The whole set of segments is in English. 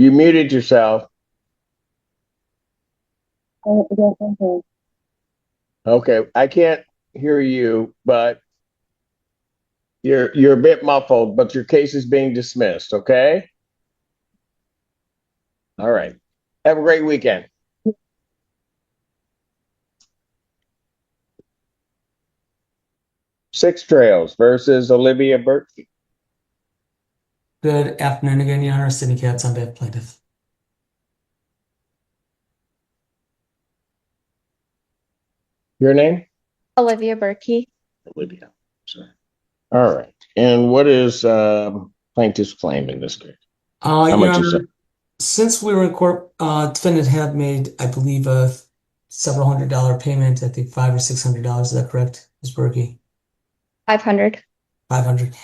You muted yourself. Okay, I can't hear you, but you're a bit muffled, but your case is being dismissed, okay? All right. Have a great weekend. Six Trails versus Olivia Berkey. Good afternoon again, Your Honor. Sidney Katz on behalf of plaintiff. Your name? Olivia Berkey. Olivia. Sorry. All right. And what is plaintiff's claim in this case? How Your much is Honor, it? since we were in court, defendant had made, I believe, a several $100 payment. I think $500 or $600. Is that correct, Ms. Berkey? 500. 500.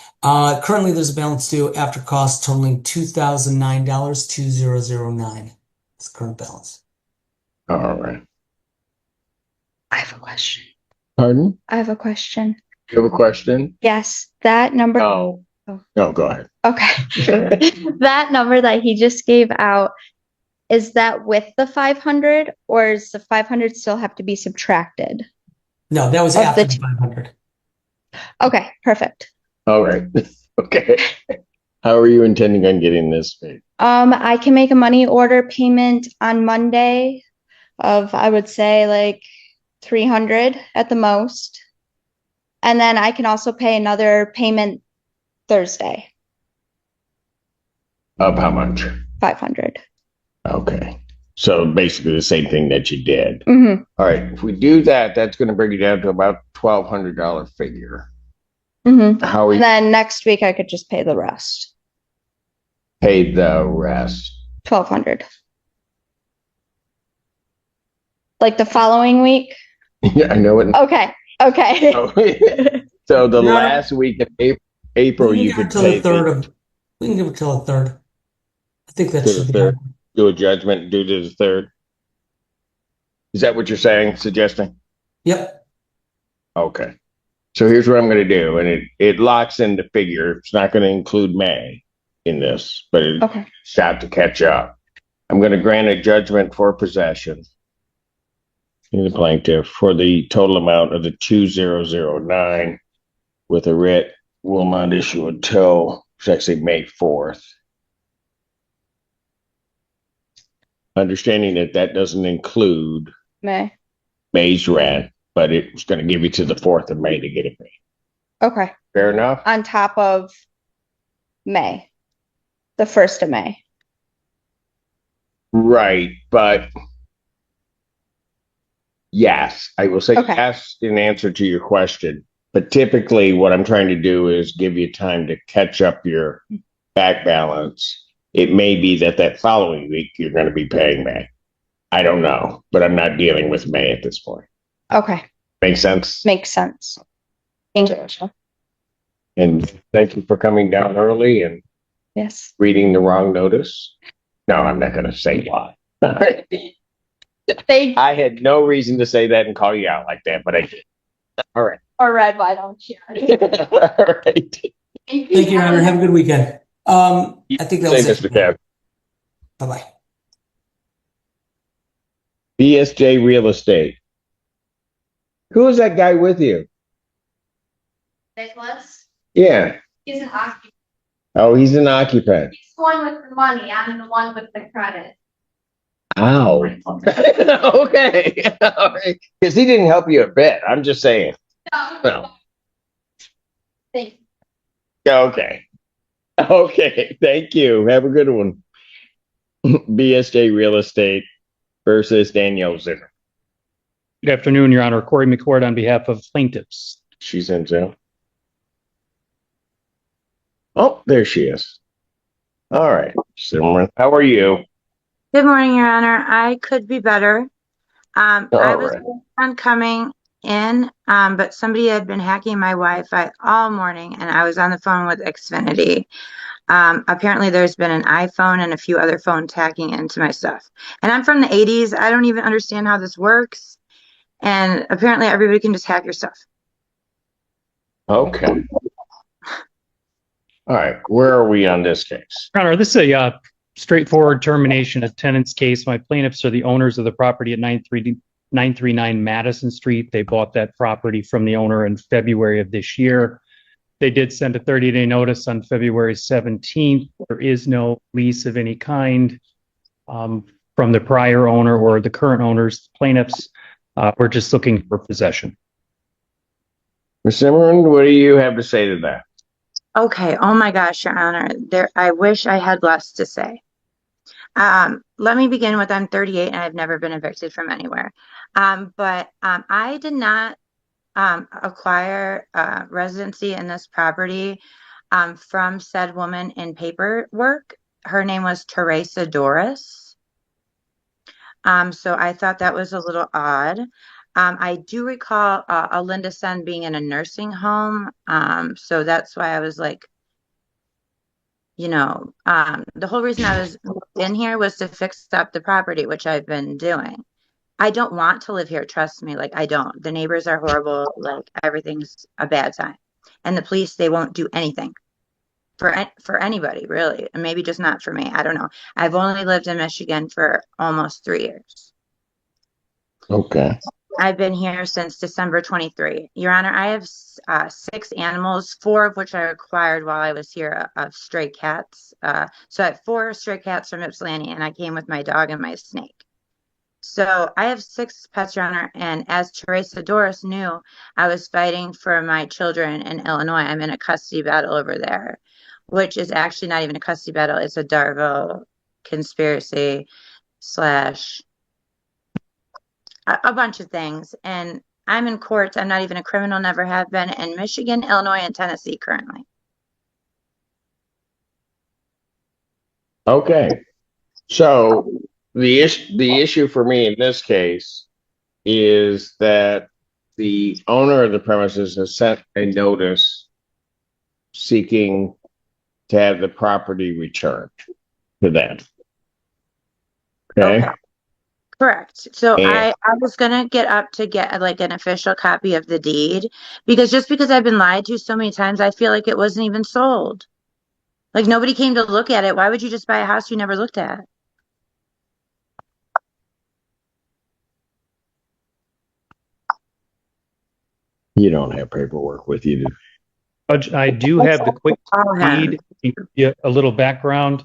Currently, there's a balance due after costs totaling $2,009, 2009. That's the current balance. All right. I have a question. Pardon? I have a question. You have a question? Yes, that number. No. Oh. No, go ahead. Okay. That number that he just gave out, is that with the 500 or does the 500 still have to be subtracted? No, that was Of after the the 500. Okay, perfect. All right. Okay. How are you intending on getting this paid? I can make a money order payment on Monday of, I would say, like 300 at the most. And then I can also pay another payment Thursday, Of how much? 500. Okay. So basically the same thing that you did. Mm-hmm. All right. If we do that, that's going to bring you down to about $1,200 figure. Mm-hmm. How we And then next week I could just pay the rest. pay the rest? 1,200. Like the following week? Yeah, I know it. Okay. Okay. So the No. last week of April, We you can could give it pay till the 3rd. We can give it till the 3rd. I think that to should the be 3rd. fine. Do a judgment due to the 3rd. Is that what you're saying, suggesting? Yep. Okay. So here's what I'm going to do, and it locks in the figure. It's not going to include May in this, but it's Okay. got to catch up. I'm going to grant a judgment for possession in the plaintiff for the total amount of the 2009 with a writ will not issue until it's actually May 4th. Understanding that that doesn't include May's rent, but it's going to give you to the 4th of May to get it paid. Okay. Fair enough? On top of May, the 1st of May. Right, but yes, I will say Okay. yes in answer to your question. But typically, what I'm trying to do is give you time to catch up your back balance. It may be that following week you're going to be paying May. I don't know, but I'm not dealing with May at this point. Okay. Make sense? Makes sense. Thank you. And thank you for coming down early and Yes. reading the wrong notice. No, I'm not going to say why. Thank I had no reason to say that and call you out like that, but I did. All right. Or red, why don't you? All right. Thank you, Your Honor. Have a good weekend. I think that was Say, it. Mr. Cav. Bye-bye. BSJ Real Estate. Who is that guy with you? Nicholas? Yeah. He's an occupant. Oh, he's an occupant. He's the one with the money. I'm the one with the credit. Ow. Okay. All right. Because he didn't help you a bit. I'm just saying. No. Thank you. Okay. Okay. Thank you. Have a good one. BSJ Real Estate versus Danielle Zimmer. Good afternoon, Your Honor. Corey McCord on behalf of plaintiffs. She's in Zoom. Oh, there she is. All right. Zimmer, how are you? Good morning, Your Honor. I could be better. I was right. on coming in, but somebody had been hacking my Wi-Fi all morning, and I was on the phone with Xfinity. Apparently, there's been an iPhone and a few other phones hacking into my stuff. And I'm from the 80s. I don't even understand how this works. And apparently, everybody can just hack your stuff. Okay. All right. Where are we on this case? Your Honor, this is a straightforward termination of tenant's case. My plaintiffs are the owners of the property at 939 Madison Street. They bought that property from the owner in February of this year. They did send a 30-day notice on February 17th. There is no lease of any kind from the prior owner or the current owners. Plaintiffs were just looking for possession. Ms. Zimmerman, what do you have to say to that? Okay. Oh my gosh, Your Honor. I wish I had less to say. Let me begin with I'm 38 and I've never been evicted from anywhere. But I did not acquire residency in this property from said woman in paperwork. Her name was Teresa Doris. So I thought that was a little odd. I do recall a Linda son being in a nursing home. So that's why I was like, the whole reason I was in here was to fix up the property, which I've been doing. I don't want to live here. Trust me. Like, I don't. The neighbors are horrible. Like, everything's a bad time. And the police, they won't do anything for anybody, really. And maybe just not for me. I don't know. I've only lived in Michigan for almost 3 years. Okay. I've been here since December 23. Your Honor, I have 6 animals, 4 of which I acquired while I was here of stray cats. So I have 4 stray cats from Ypsilanti, and I came with my dog and my snake. So I have 6 pets, Your Honor, and as Teresa Doris knew, I was fighting for my children in Illinois. I'm in a custody battle over there, which is actually not even a custody battle. It's a Darville conspiracy slash a bunch of things. And I'm in courts. I'm not even a criminal, never have been, in Michigan, Illinois, and Tennessee currently. Okay. So the issue for me in this case is that the owner of the premises has sent a notice seeking to have the property returned to them. Okay. Correct. So And I was gonna get up to get like an official copy of the deed, because just because I've been lied to so many times, I feel like it wasn't even sold. Like, nobody came to look at it. Why would you just buy a house you never looked at? you don't have paperwork with you. Judge, I do have the quick deed. To give you a little background.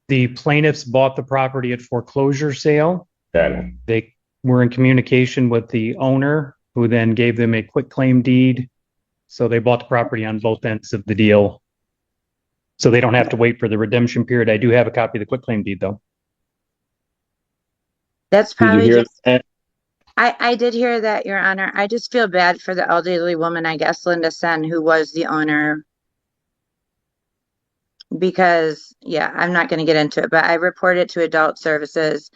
The plaintiffs bought the property at foreclosure sale. Okay. They were in communication with the owner, who then gave them a quick claim deed. So they bought the property on both ends of the deal. So they don't have to wait for the redemption period. I do have a copy of the quick claim deed, though. That's Did you probably hear just, that? I did hear that, Your Honor. I just feel bad for the elderly woman, I guess, Linda Sen, who was the owner. Because, yeah, I'm not going to get into it, but I reported it to adult services.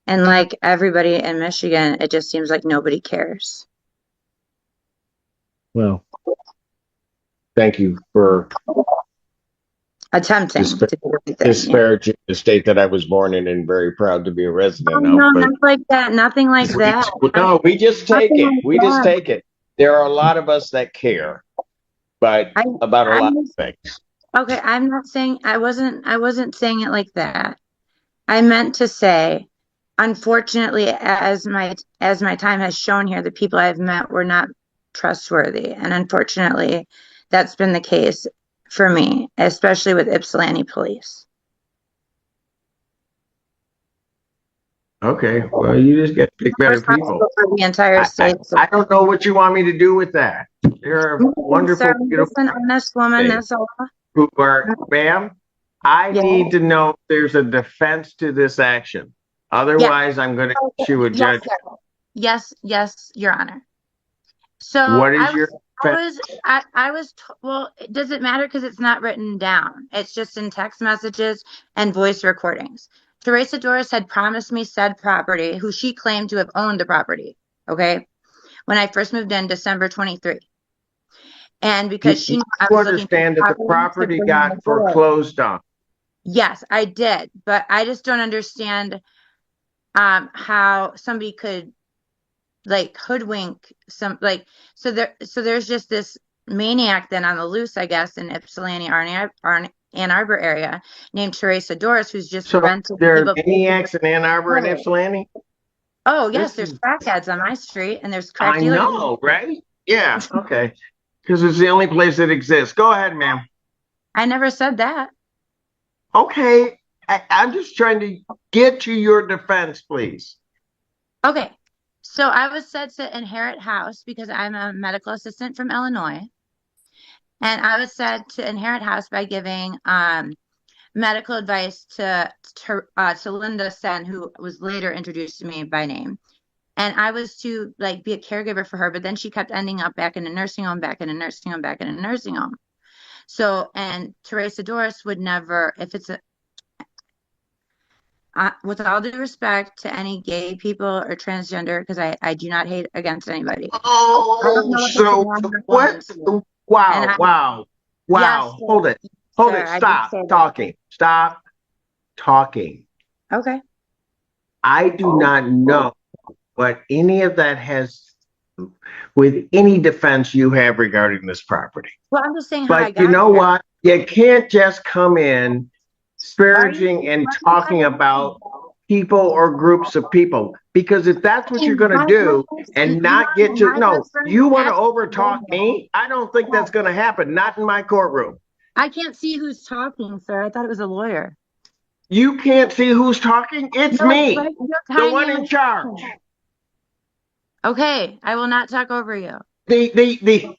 And like everybody in Michigan, it just seems like nobody cares. Well, thank you for Attempting to do the right thing. disparaging the state that I was born in and very proud to be a Oh, resident no, of. But not like that. Nothing like that. no, we just take Nothing it. like We just that. take it. There are a lot of us that care, but about a lot of things. Okay, I'm not saying I wasn't saying it like that. I meant to say, unfortunately, as my time has shown here, the people I've met were not trustworthy. And unfortunately, that's been the case for me, especially with Ypsilanti police. Okay, well, you just got to pick better people. Responsible for the entire state. I don't know what you want me to do with that. There are wonderful, Sir, beautiful just an honest woman, that's all. who are, ma'am, I Yeah. need to know if there's a defense to this action. Otherwise, I'm going to issue a Yes, judgment. sir. Yes, Your Honor. So What is your defense? well, does it matter because it's not written down? It's just in text messages and voice recordings. Teresa Doris had promised me said property, who she claimed to have owned the property, okay, when I first moved in December 23. And because she knew I You was looking for understand that the property got foreclosed on. Yes, I did, but I just don't understand how somebody could like hoodwink so there's just this maniac then on the loose, I guess, in Ypsilanti, Ann Arbor area named Teresa Doris, who's just So rented there are people. maniacs in Ann Arbor and Ypsilanti? Oh, yes, This there's is, crackheads on my street and there's crack I dealers. know, right? Yeah, okay. Because it's the only place that exists. Go ahead, ma'am. I never said that. Okay, I'm just trying to get to your defense, please. Okay. So I was said to inherit house because I'm a medical assistant from Illinois. And I was said to inherit house by giving medical advice to Linda Sen, who was later introduced to me by name. And I was to like be a caregiver for her, but then she kept ending up back in a nursing home, back in a nursing home, back in a nursing home. So, and Teresa Doris would never, if it's a, with all due respect to any gay people or transgender, because I do not hate against anybody. I don't Oh, know if it's so a man or woman what? too. And Wow, I, wow, yes, wow. Hold it. Hold sir, it. I did Stop say that. talking. Stop talking. Okay. I do not know what any of that has with any defense you have regarding this property. Well, I'm just saying how I But you got know here. what? You can't just come in Why are you, disparaging and why are you talking letting me? about people or groups of people. Because if that's what you're going to do and not get to, My no, husband you want to asked me to overtalk me? I don't think that's going to happen. Not in my courtroom. I can't see who's talking, sir. I thought it was a lawyer. You can't see who's talking? It's No, it's me, right. You're the tiny one in my in charge. screen. Okay, I will not talk over you. The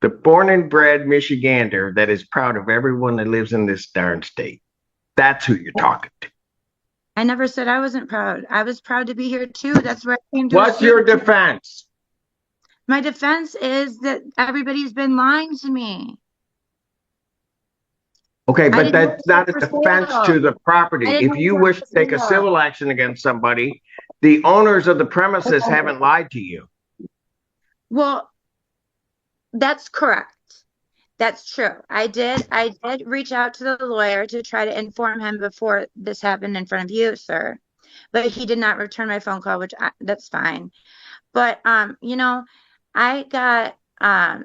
born and bred Michigander that is proud of everyone that lives in this darn state. That's who you're talking to. I never said I wasn't proud. I was proud to be here too. That's where I came to What's escape. your defense? My defense is that everybody's been lying to me. Okay, I but didn't know that's it was not a for defense sale. to the I property. didn't If know it you was wish to for take a sale. civil action against somebody, the owners of the premises haven't lied to you. Well, that's correct. That's true. I did reach out to the lawyer to try to inform him before this happened in front of you, sir. But he did not return my phone call, that's fine. But I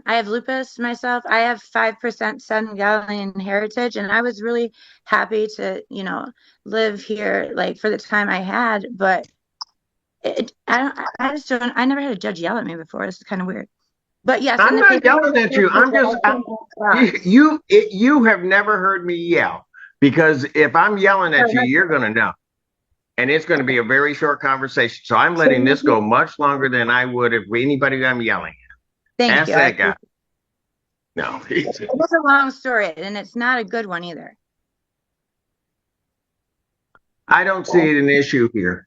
have lupus myself. I have 5% Senegalian heritage, and I was really happy to, live here like for the time I had, but I never had a judge yell at me before. This is kind of weird. But yes, in I'm the not paper, yelling at you. I'm just, you have never heard me yell because if I'm yelling at you, you're going to know. And it's going to be a very short conversation. So I'm letting this go much longer than I would if anybody I'm yelling at. Thank Ask you. that guy. No, It was a long story, and it's not a good one either. I don't see an issue here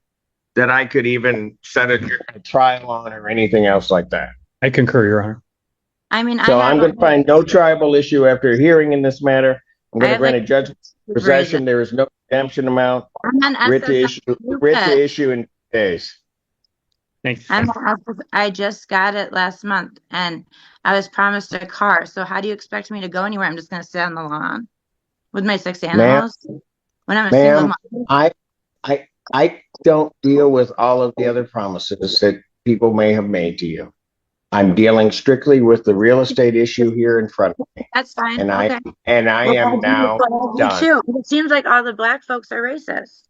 that I could even set a trial on or anything else like that. I concur, Your Honor. I mean, So I'm going to find no tribal issue after hearing in this matter. I'm going to grant a judgment of possession. There is no redemption amount. Writ to issue in days. Thanks. I just got it last month, and I was promised a car. So how do you expect me to go anywhere? I'm just going to sit on the lawn with my 6 animals when I'm a single mom. I don't deal with all of the other promises that people may have made to you. I'm dealing strictly with the real estate issue here in front of me. That's fine. And okay. I am now done. It seems like all the black folks are racist.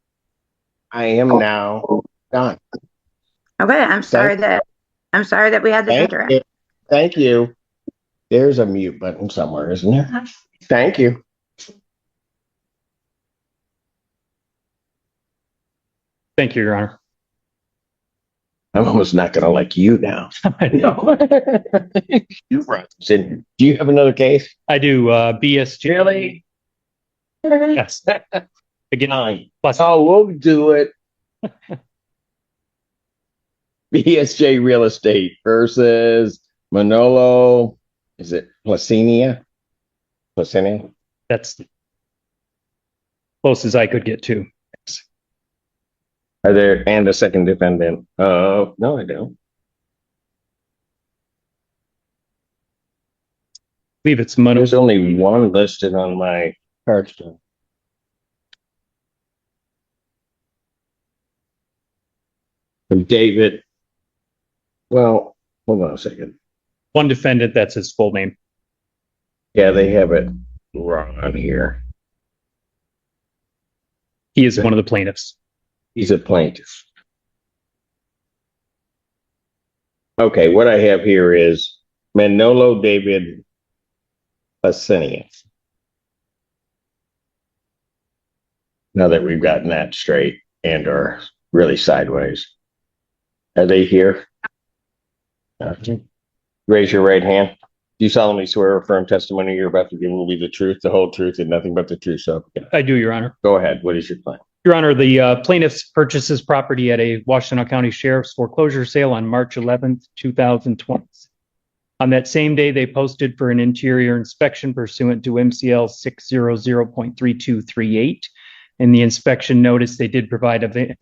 I am now done. Okay, I'm sorry that we had this interaction. Thank you. There's a mute button somewhere, isn't there? Thank you. Thank you, Your Honor. I'm almost not going to like you now. I know. You brought this in. Do you have another case? I do. BSG. Really? Yes. Again, plus. Oh, we'll do it. BSJ Real Estate versus Manolo. Is it Placinia? That's close as I could get to. Are there and a second defendant? No, I don't. I believe it's Manolo. There's only one listed on my card stone. From David. Well, hold on a second. One defendant, that's his full name. Yeah, they have it wrong on here. He is one of the plaintiffs. He's a plaintiff. Okay, what I have here is Manolo David Asenia. Now that we've gotten that straight and are really sideways. Are they here? Raise your right hand. Do you solemnly swear or affirm testimony you're about to give will be the truth, the whole truth, and nothing but the truth? So I do, Your Honor. go ahead. What is your plan? Your Honor, the plaintiffs purchases property at a Washtenaw County Sheriff's foreclosure sale on March 11th, 2020. On that same day, they posted for an interior inspection pursuant to MCL 600.3238. In the inspection notice, they did provide a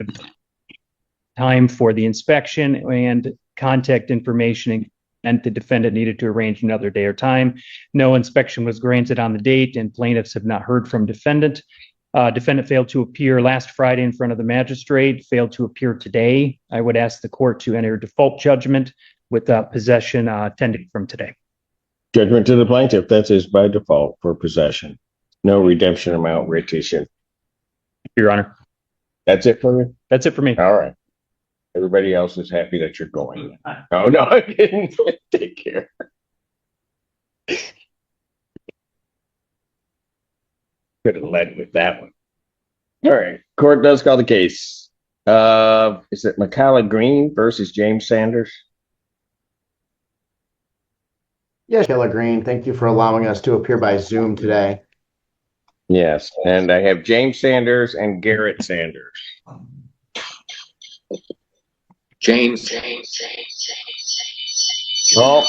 time for the inspection and contact information, and the defendant needed to arrange another day or time. No inspection was granted on the date, and plaintiffs have not heard from defendant. Defendant failed to appear last Friday in front of the magistrate, failed to appear today. I would ask the court to enter default judgment with possession tending from today. Judgment to the plaintiff. That is by default for possession. No redemption amount retention. Your Honor. That's it for me? That's it for me. All right. Everybody else is happy that you're going. Oh, no, I didn't. Take care. Could have led with that one. All right. Court does call the case. Is it McCalla Green versus James Sanders? Yes, Killer Green, thank you for allowing us to appear by Zoom today. Yes. And I have James Sanders and Garrett Sanders. James. Oh,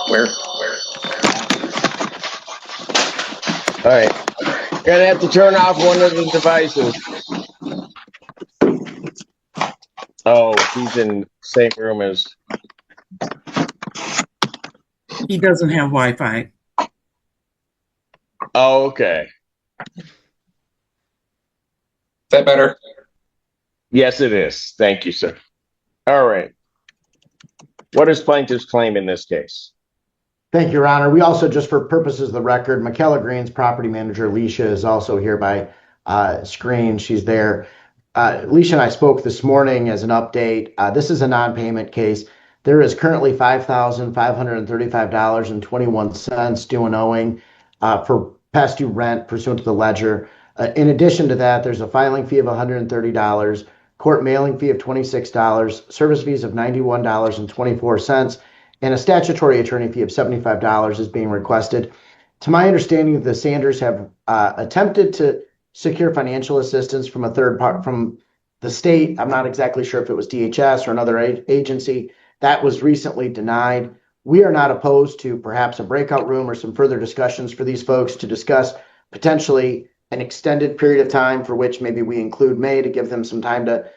Where? all right. Gonna have to turn off one of the devices. Oh, he's in the same room as. He doesn't have Wi-Fi. Oh, okay. Is that better? Yes, it is. Thank you, sir. All right. What is plaintiff's claim in this case? Thank you, Your Honor. We also, just for purposes of the record, McKellar Green's property manager, Alicia, is also here by screen. She's there. Alicia and I spoke this morning as an update. This is a non-payment case. There is currently $5,535.21 due and owing for past due rent pursuant to the ledger. In addition to that, there's a filing fee of $130, court mailing fee of $26, service fees of $91.24, and a statutory attorney fee of $75 is being requested. To my understanding, the Sanders have attempted to secure financial assistance from a third part from the state. I'm not exactly sure if it was DHS or another agency. That was recently denied. We are not opposed to perhaps a breakout room or some further discussions for these folks to discuss potentially an extended period of time for which maybe we include May to give them some time to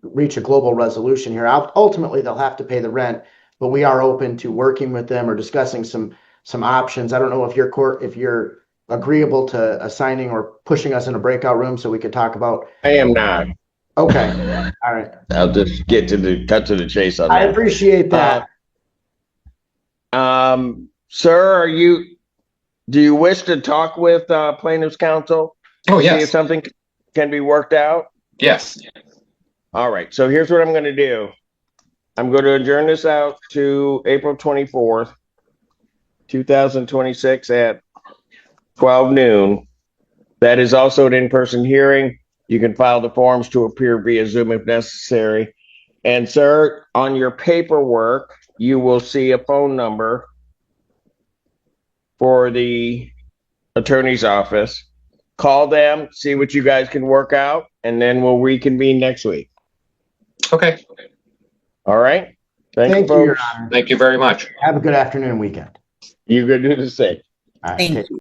reach a global resolution here. Ultimately, they'll have to pay the rent, but we are open to working with them or discussing some options. I don't know if you're agreeable to assigning or pushing us in a breakout room so we could talk about. I am not. Okay. All right. I'll just cut to the chase on I that. appreciate that. Sir, do you wish to talk with plaintiff's counsel? Oh, See if yes. something can be worked out? Yes. All right. So here's what I'm going to do. I'm going to adjourn this out to April 24th, 2026 at 12 noon. That is also an in-person hearing. You can file the forms to appear via Zoom if necessary. And sir, on your paperwork, you will see a phone number for the attorney's office. Call them, see what you guys can work out, and then we'll reconvene next week. Okay. All right? Thank you, folks. Your Honor. Thank you very much. Have a good afternoon and weekend. You could do the same. All right. Thank take care.